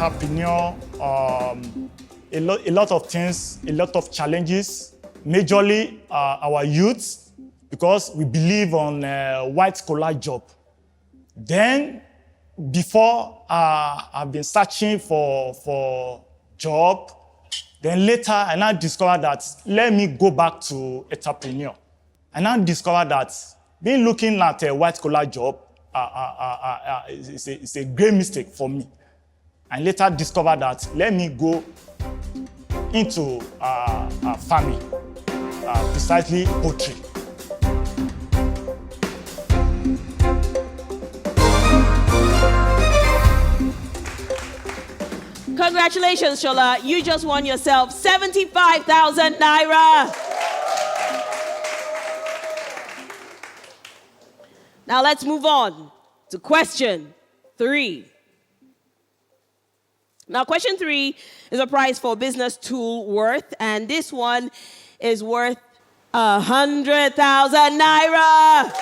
entrepreneur, a lot of things, a lot of challenges, majorly our youth, because we believe on white-collar job. Then, before I've been searching for job, then later I now discovered that let me go back to entrepreneur. I now discovered that being looking at a white-collar job is a great mistake for me. And later discovered that let me go into farming, precisely poultry. Congratulations, Shola. You just won yourself 75,000 naira. Now let's move on to question 3. Now, question 3 is a prize for business tool worth, and this one is worth 100,000 naira.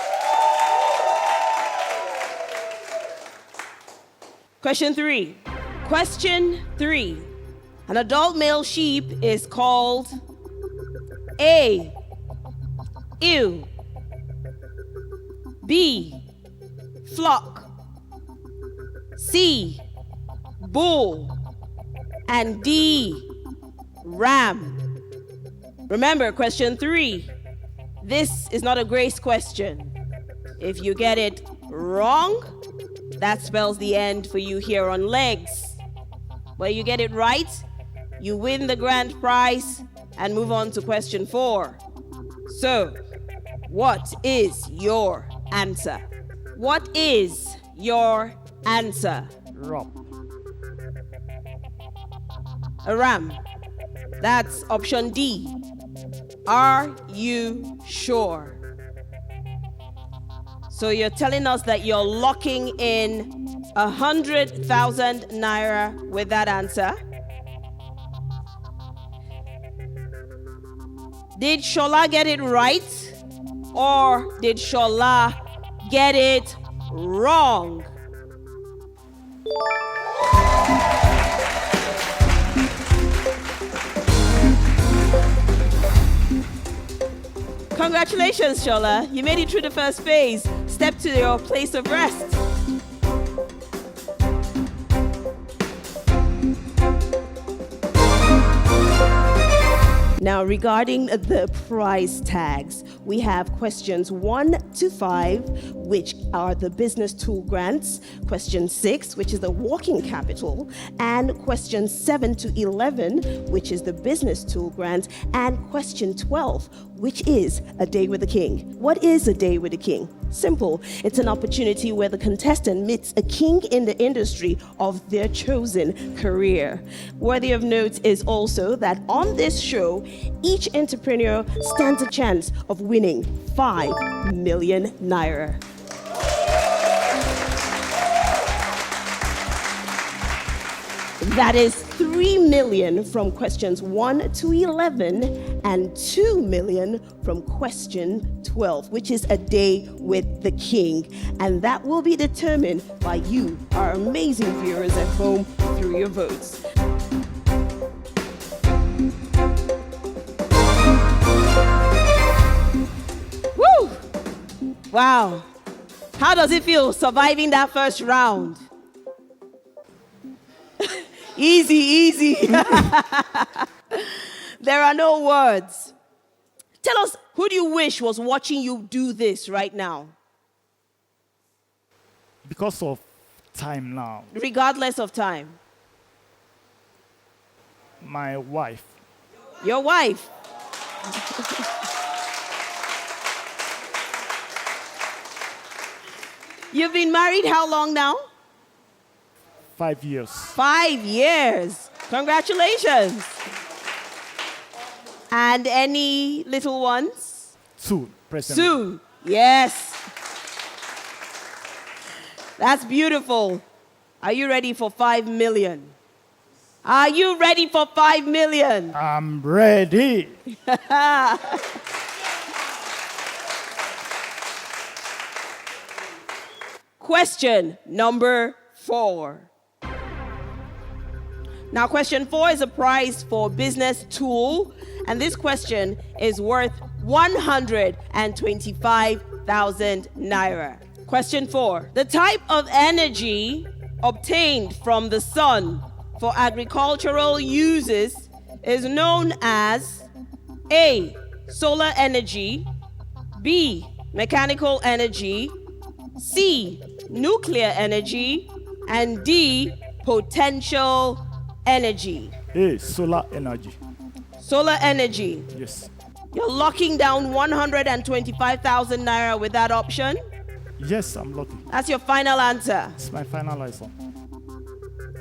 Question 3. Question 3. An adult male sheep is called A, ewe, B, flock, C, bull, and D, ram. Remember, question 3. This is not a grace question. If you get it wrong, that spells the end for you here on Legs. But you get it right, you win the grand prize and move on to question 4. So, what is your answer? What is your answer? Rob. A ram. That's option D. Are you sure? So you're telling us that you're locking in 100,000 naira with that answer. Did Shola get it right? Or did Shola get it wrong? Congratulations, Shola. You made it through the first phase. Step to your place of rest. Now, regarding the prize tags, we have questions 1 to 5, which are the business tool grants, question 6, which is the working capital, and question 7 to 11, which is the business tool grant, and question 12, which is a day with the king. What is a day with the king? Simple. It's an opportunity where the contestant meets a king in the industry of their chosen career. Worthy of note is also that on this show, each entrepreneur stands a chance of winning 5 million naira. That is 3 million from questions 1 to 11 and 2 million from question 12, which is a day with the king. And that will be determined by you, our amazing viewers at home, through your votes. Woo! Wow. How does it feel surviving that first round? Easy, easy. There are no words. Tell us, who do you wish was watching you do this right now? Because of time now. Regardless of time. My wife. Your wife. You've been married how long now? 5 years. 5 years. Congratulations. And any little ones? Soon, presently. Soon. Yes. That's beautiful. Are you ready for 5 million? Are you ready for 5 million? I'm ready. Question number 4. Now, question 4 is a prize for business tool, and this question is worth 125,000 naira. Question 4. The type of energy obtained from the sun for agricultural uses is known as A. Solar energy, B. Mechanical energy, C. Nuclear energy, and D. Potential energy. A, solar energy. Solar energy. Yes. You're locking down 125,000 naira with that option? Yes, I'm lucky. That's your final answer. It's my final answer.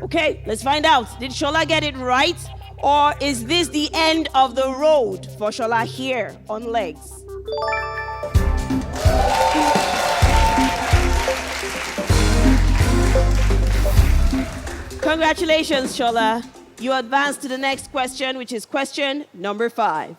Okay, let's find out. Did Shola get it right? Or is this the end of the road for Shola here on legs? Congratulations, Shola. You advance to the next question, which is question number 5.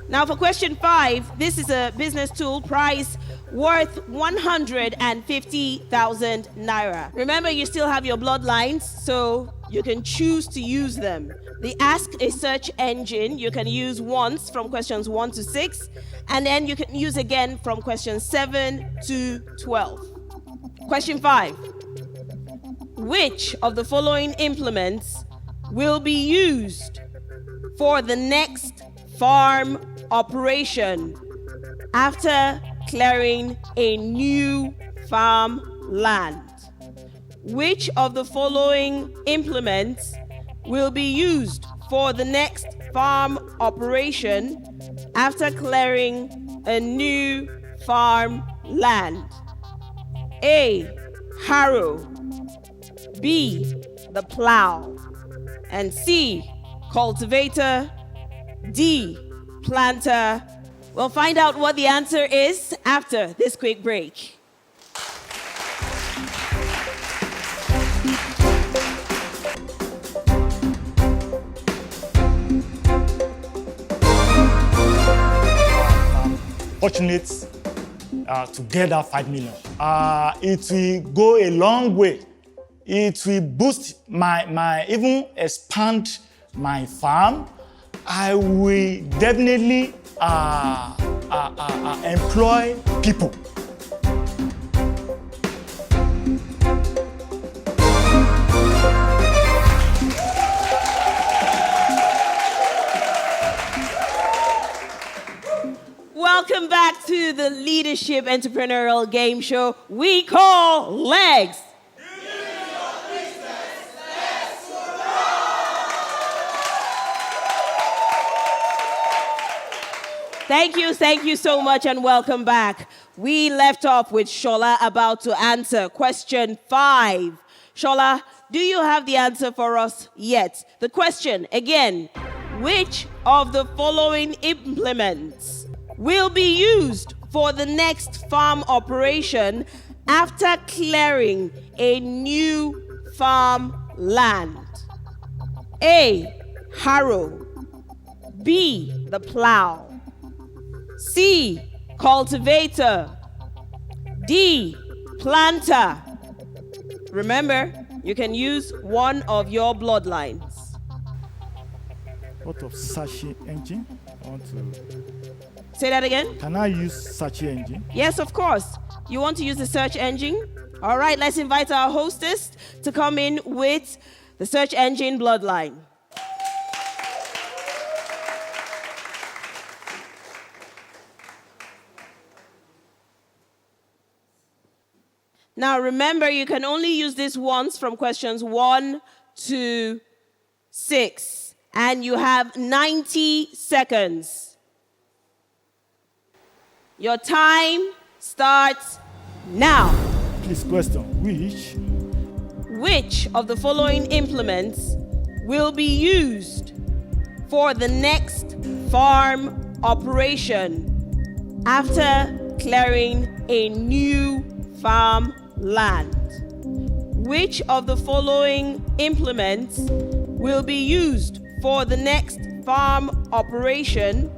Now for question 5, this is a business tool prize worth 150,000 naira. Remember, you still have your bloodlines, so you can choose to use them. The Ask a Search engine you can use once from questions 1 to 6, and then you can use again from questions 7 to 12. Question 5. Which of the following implements will be used for the next farm operation after clearing a new farm land? Which of the following implements will be used for the next farm operation after clearing a new farm land? A. Harrow, B. the plow, and C. cultivator, D. planter. We'll find out what the answer is after this quick break. Fortunate to get that 5 million. It will go a long way. It will boost even expand my farm. I will definitely employ people. Welcome back to the Leadership Entrepreneurial Game Show we call Legs. Thank you so much, and welcome back. We left off with Shola about to answer question 5. Shola, do you have the answer for us yet? The question again, which of the following implements will be used for the next farm operation after clearing a new farm land? A. Harrow, B. the plow, C. cultivator, D. planter. Remember, you can use one of your bloodlines. What of search engine? I want to. Say that again. Can I use search engine? Yes, of course. You want to use the search engine? All right, let's invite our hostess to come in with the search engine bloodline. Now remember, you can only use this once from questions 1 to 6, and you have 90 seconds. Your time starts now. Please question, Which of the following implements will be used for the next farm operation after clearing a new farm land? Which of the following implements will be used for the next farm operation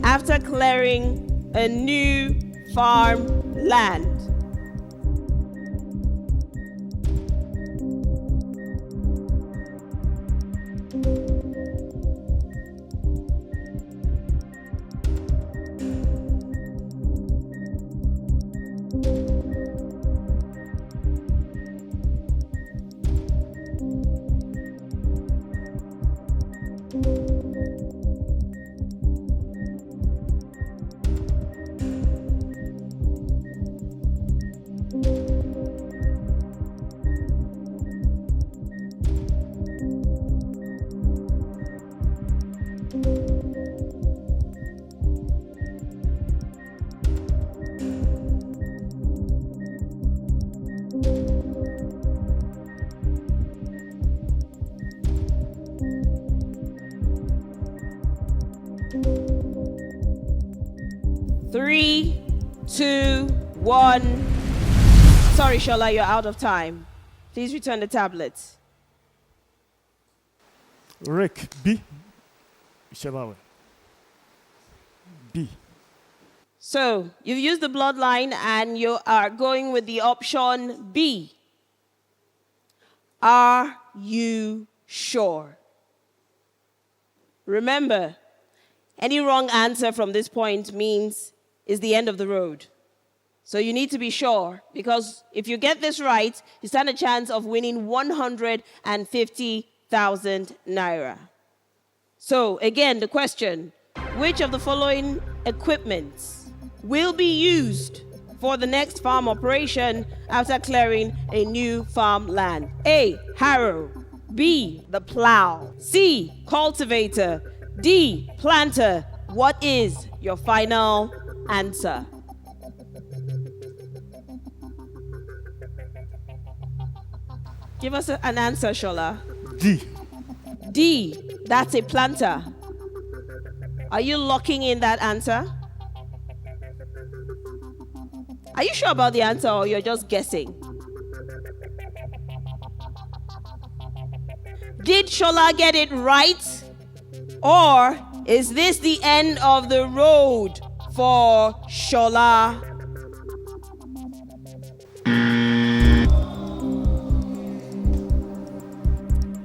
after clearing a new farm land? 2, 1. Sorry, Shola, you're out of time. Please return the tablet. Rick, B. Whichever way. B. So, you've used the bloodline and you are going with the option B. Are you sure? Remember, any wrong answer from this point means it's the end of the road. So you need to be sure, because if you get this right, you stand a chance of winning 150,000 naira. So again, the question, which of the following equipments will be used for the next farm operation after clearing a new farmland? A, harrow. B, the plow. C, cultivator. D, planter. What is your final answer? Give us an answer, Shola. D. D, that's a planter. Are you locking in that answer? Are you sure about the answer, or you're just guessing? Did Shola get it right? Or is this the end of the road for Shola?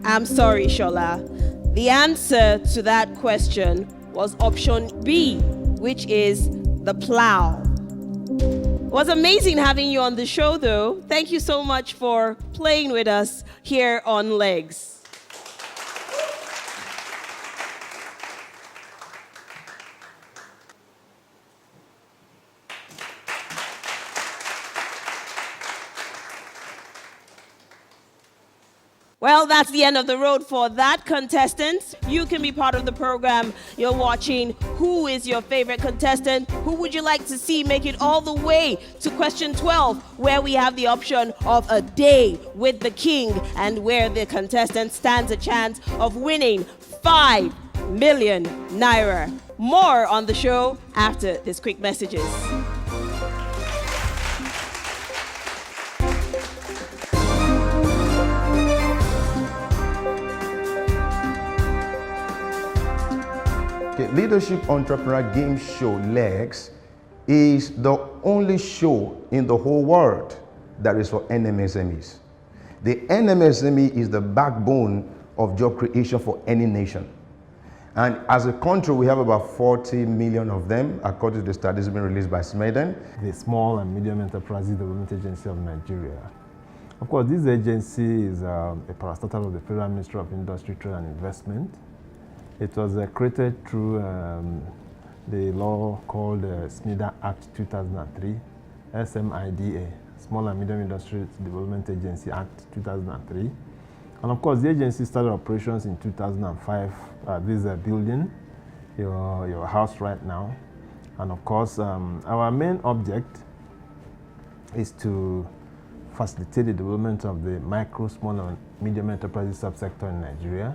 I'm sorry, Shola. The answer to that question was option B, which is the plow. It was amazing having you on the show, though. Thank you so much for playing with us here on Legs. Well, that's the end of the road for that contestant. You can be part of the program. You're watching Who is Your Favorite Contestant? Who would you like to see make it all the way to question 12, where we have the option of a day with the king and where the contestant stands a chance of winning 5 million naira. More on the show after these quick messages. Leadership Entrepreneurial Game Show Legs is the only show in the whole world that is for NMSMEs. The NMSME is the backbone of job creation for any nation. And as a country, we have about 40 million of them, according to the statistics being released by Smeden. The Small and Medium Enterprises Development Agency of Nigeria. Of course, this agency is a parastatal of the Federal Ministry of Industry, Trade and Investment. It was created through the law called SMIDA Act 2003, SMIDA, Small and Medium Industries Development Agency Act 2003. And of course, the agency started operations in 2005. This is a building, your house right now. And of course, our main object is to facilitate the development of the micro, small, and medium enterprises subsector in Nigeria.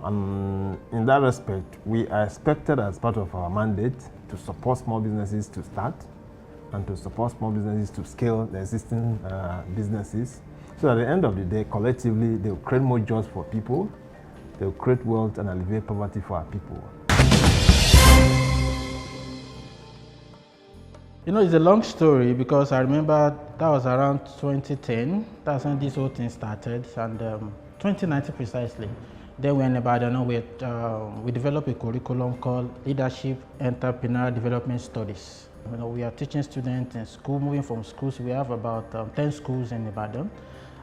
And in that respect, we are expected as part of our mandate to support small businesses to start and to support small businesses to scale the existing businesses. So at the end of the day, collectively, they will create more jobs for people, they will create wealth and alleviate poverty for our people. You know, it's a long story because I remember that was around 2010. That's when this whole thing started, and 2019 precisely. Then we in Ibadan, we developed a curriculum called Leadership Entrepreneurial Development Studies. You know, we are teaching students in school, moving from schools. We have about 10 schools in Ibadan.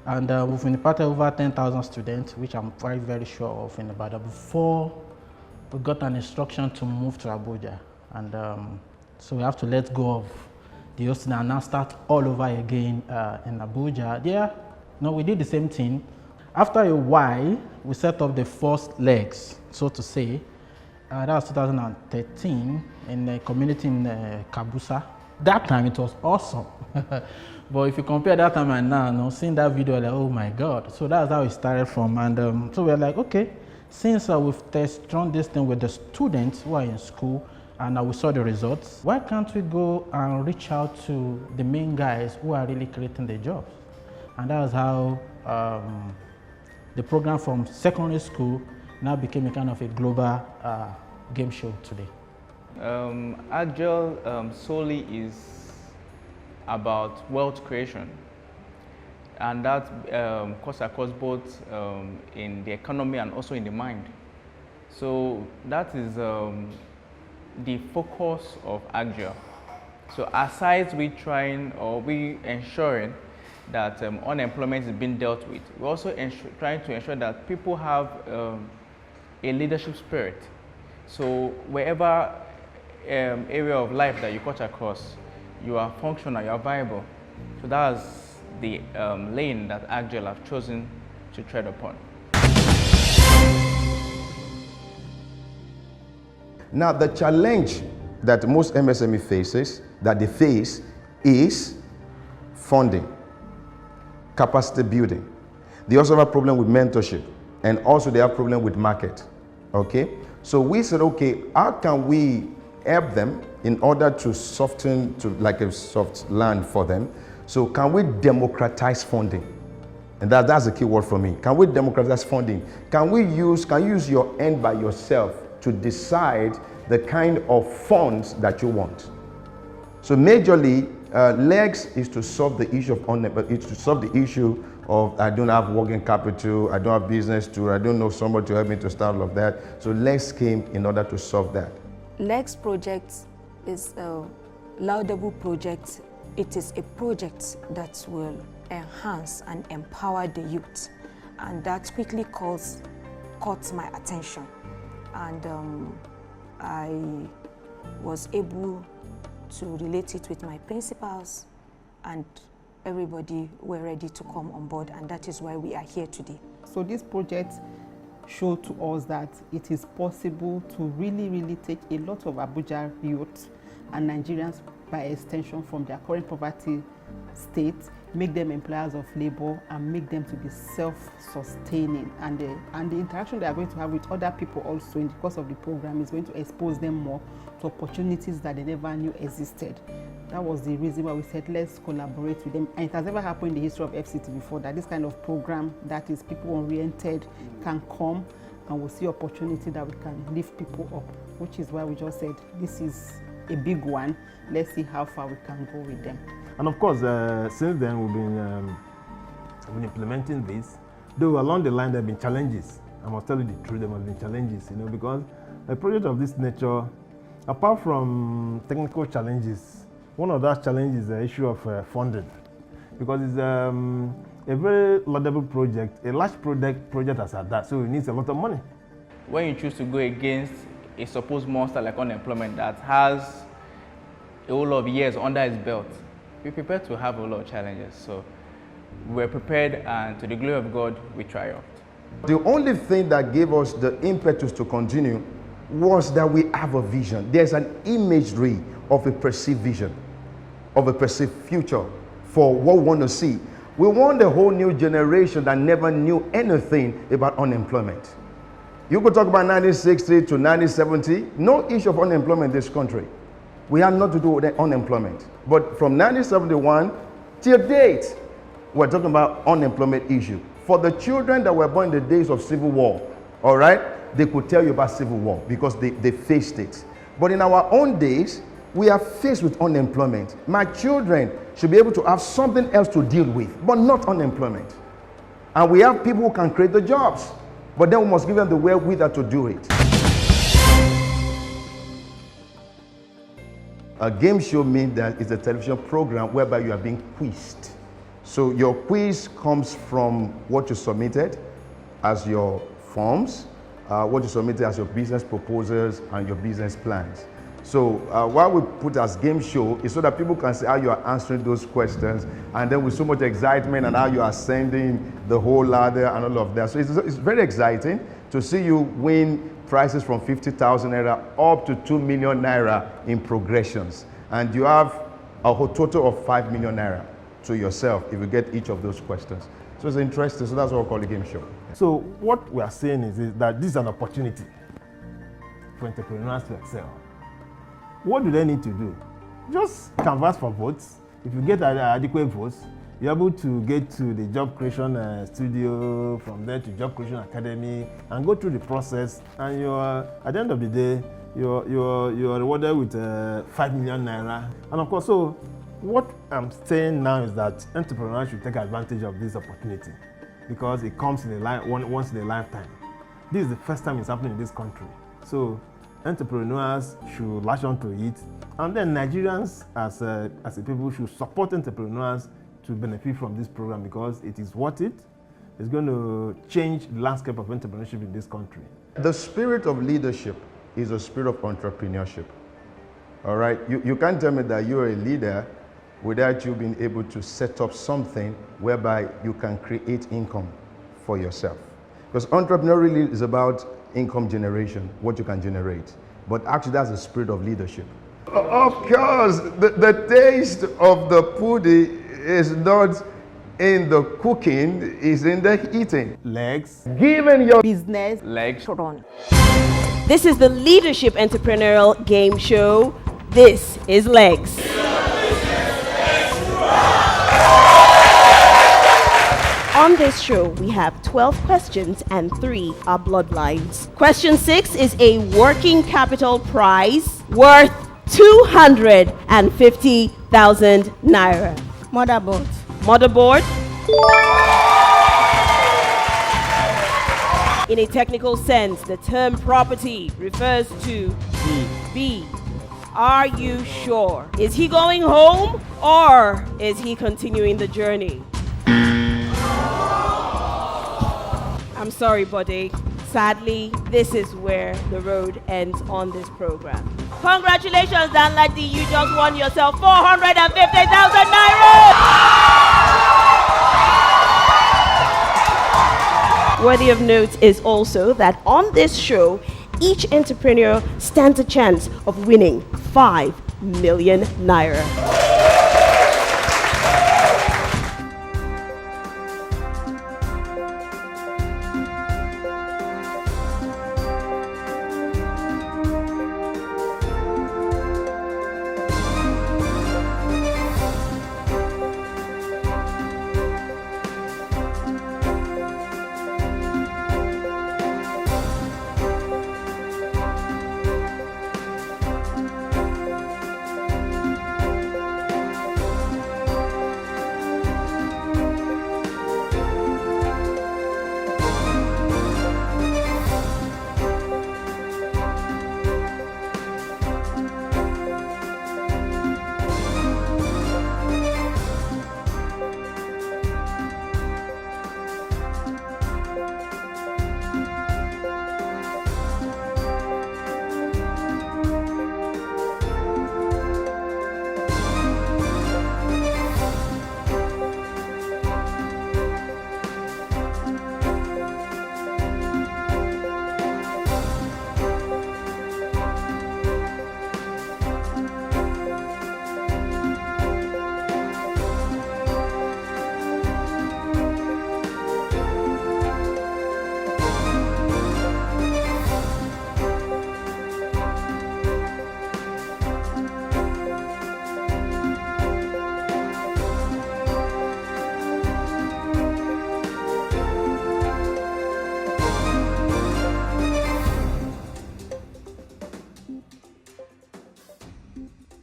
And we've imparted over 10,000 students, which I'm very, very sure of in Ibadan, before we got an instruction to move to Abuja. And so we have to let go of the hosting and now start all over again in Abuja. Yeah, no, we did the same thing. After a while, we set up the first legs, so to say. That was 2013 in a community in Kabusa. That time it was awesome. But if you compare that time and now, seeing that video, like, oh my God. So that's how it started from. And so we're like, okay, since we've test run this thing with the students who are in school, and we saw the results. Why can't we go and reach out to the main guys who are really creating the jobs? And that was how the program from secondary school now became a kind of a global game show today. Agile solely is about wealth creation, and that cuts across both in the economy and also in the mind. So that is the focus of Agile. So aside we trying or we ensuring that unemployment is being dealt with, we're also trying to ensure that people have a leadership spirit. So wherever area of life that you cut across, you are functional, you are viable. So that's the lane that Agile have chosen to tread upon. Now, the challenge that most MSME face is funding, capacity building. They also have a problem with mentorship, and also they have a problem with market. Okay, so we said, okay, how can we help them in order to soften to like a soft land for them? So can we democratize funding? And that's the key word for me. Can we democratize funding? Can you use your end by yourself to decide the kind of funds that you want? So majorly, legs is to solve the issue of I don't have working capital, I don't have business to, I don't know somebody to help me to start all of that. So legs came in order to solve that. Legs project is a laudable project. It is a project that will enhance and empower the youth, and that quickly caught my attention, and I was able to relate it with my principals, and everybody were ready to come on board, and that is why we are here today. So this project showed to us that it is possible to really take a lot of Abuja youth and Nigerians by extension from their current poverty state, make them employers of labor, and make them to be self-sustaining. And the interaction they are going to have with other people also in the course of the program is going to expose them more to opportunities that they never knew existed. That was the reason why we said let's collaborate with them. And it has never happened in the history of FCT before that this kind of program that is people-oriented can come and we'll see opportunity that we can lift people up, which is why we just said this is a big one. Let's see how far we can go with them. And of course, since then we've been implementing this. Though along the line there have been challenges. I must tell you the truth, there have been challenges, because a project of this nature, apart from technical challenges, one of those challenges is the issue of funding, because it's a very laudable project, a large project as at that, so it needs a lot of money. When you choose to go against a supposed monster like unemployment that has a whole lot of years under its belt, be prepared to have a lot of challenges. So we're prepared, and to the glory of God, we triumphed. The only thing that gave us the impetus to continue was that we have a vision. There's an imagery of a perceived vision, of a perceived future for what we want to see. We want a whole new generation that never knew anything about unemployment. You could talk about 1960 to 1970, no issue of unemployment in this country. We had nothing to do with unemployment. But from 1971 till date, we're talking about unemployment issue. For the children that were born in the days of Civil War, all right, they could tell you about Civil War because they faced it. But in our own days, we are faced with unemployment. My children should be able to have something else to deal with, but not unemployment. And we have people who can create the jobs, but then we must give them the wherewithal to do it. A game show means that it's a television program whereby you are being quizzed. So your quiz comes from what you submitted as your forms, what you submitted as your business proposals and your business plans. So what we put as game show is so that people can see how you are answering those questions, and then with so much excitement and how you are ascending the whole ladder and all of that. So it's very exciting to see you win prizes from 50,000 naira up to 2 million naira in progressions. And you have a whole total of 5 million naira to yourself if you get each of those questions. So it's interesting. So that's what we call the game show. So what we are saying is that this is an opportunity for entrepreneurs to excel. What do they need to do? Just canvass for votes. If you get adequate votes, you're able to get to the job creation studio, from there to job creation academy, and go through the process. And you're, at the end of the day, you're rewarded with 5 million naira. And of course, so what I'm saying now is that entrepreneurs should take advantage of this opportunity, because it comes in once in a lifetime. This is the first time it's happening in this country. So entrepreneurs should latch on to it, and then Nigerians as a people should support entrepreneurs to benefit from this program, because it is worth it. It's going to change the landscape of entrepreneurship in this country. The spirit of leadership is a spirit of entrepreneurship. All right, you can't tell me that you're a leader without you being able to set up something whereby you can create income for yourself. Because entrepreneurial is about income generation, what you can generate. But actually that's the spirit of leadership. Of course, the taste of the pudding is not in the cooking, it's in the eating. Legs. Given your Business. Legs. Run. This is the Leadership Entrepreneurial Game Show. This is Legs. On this show, we have 12 questions and 3 are bloodlines. Question 6 is a working capital prize worth 250,000 naira. Motherboard. Motherboard. In a technical sense, the term property refers to B. Are you sure? Is he going home or is he continuing the journey? I'm sorry, buddy. Sadly, this is where the road ends on this program. Congratulations, Dan Ladi. You just won yourself 450,000 naira. Worthy of note is also that on this show, each entrepreneur stands a chance of winning 5 million naira.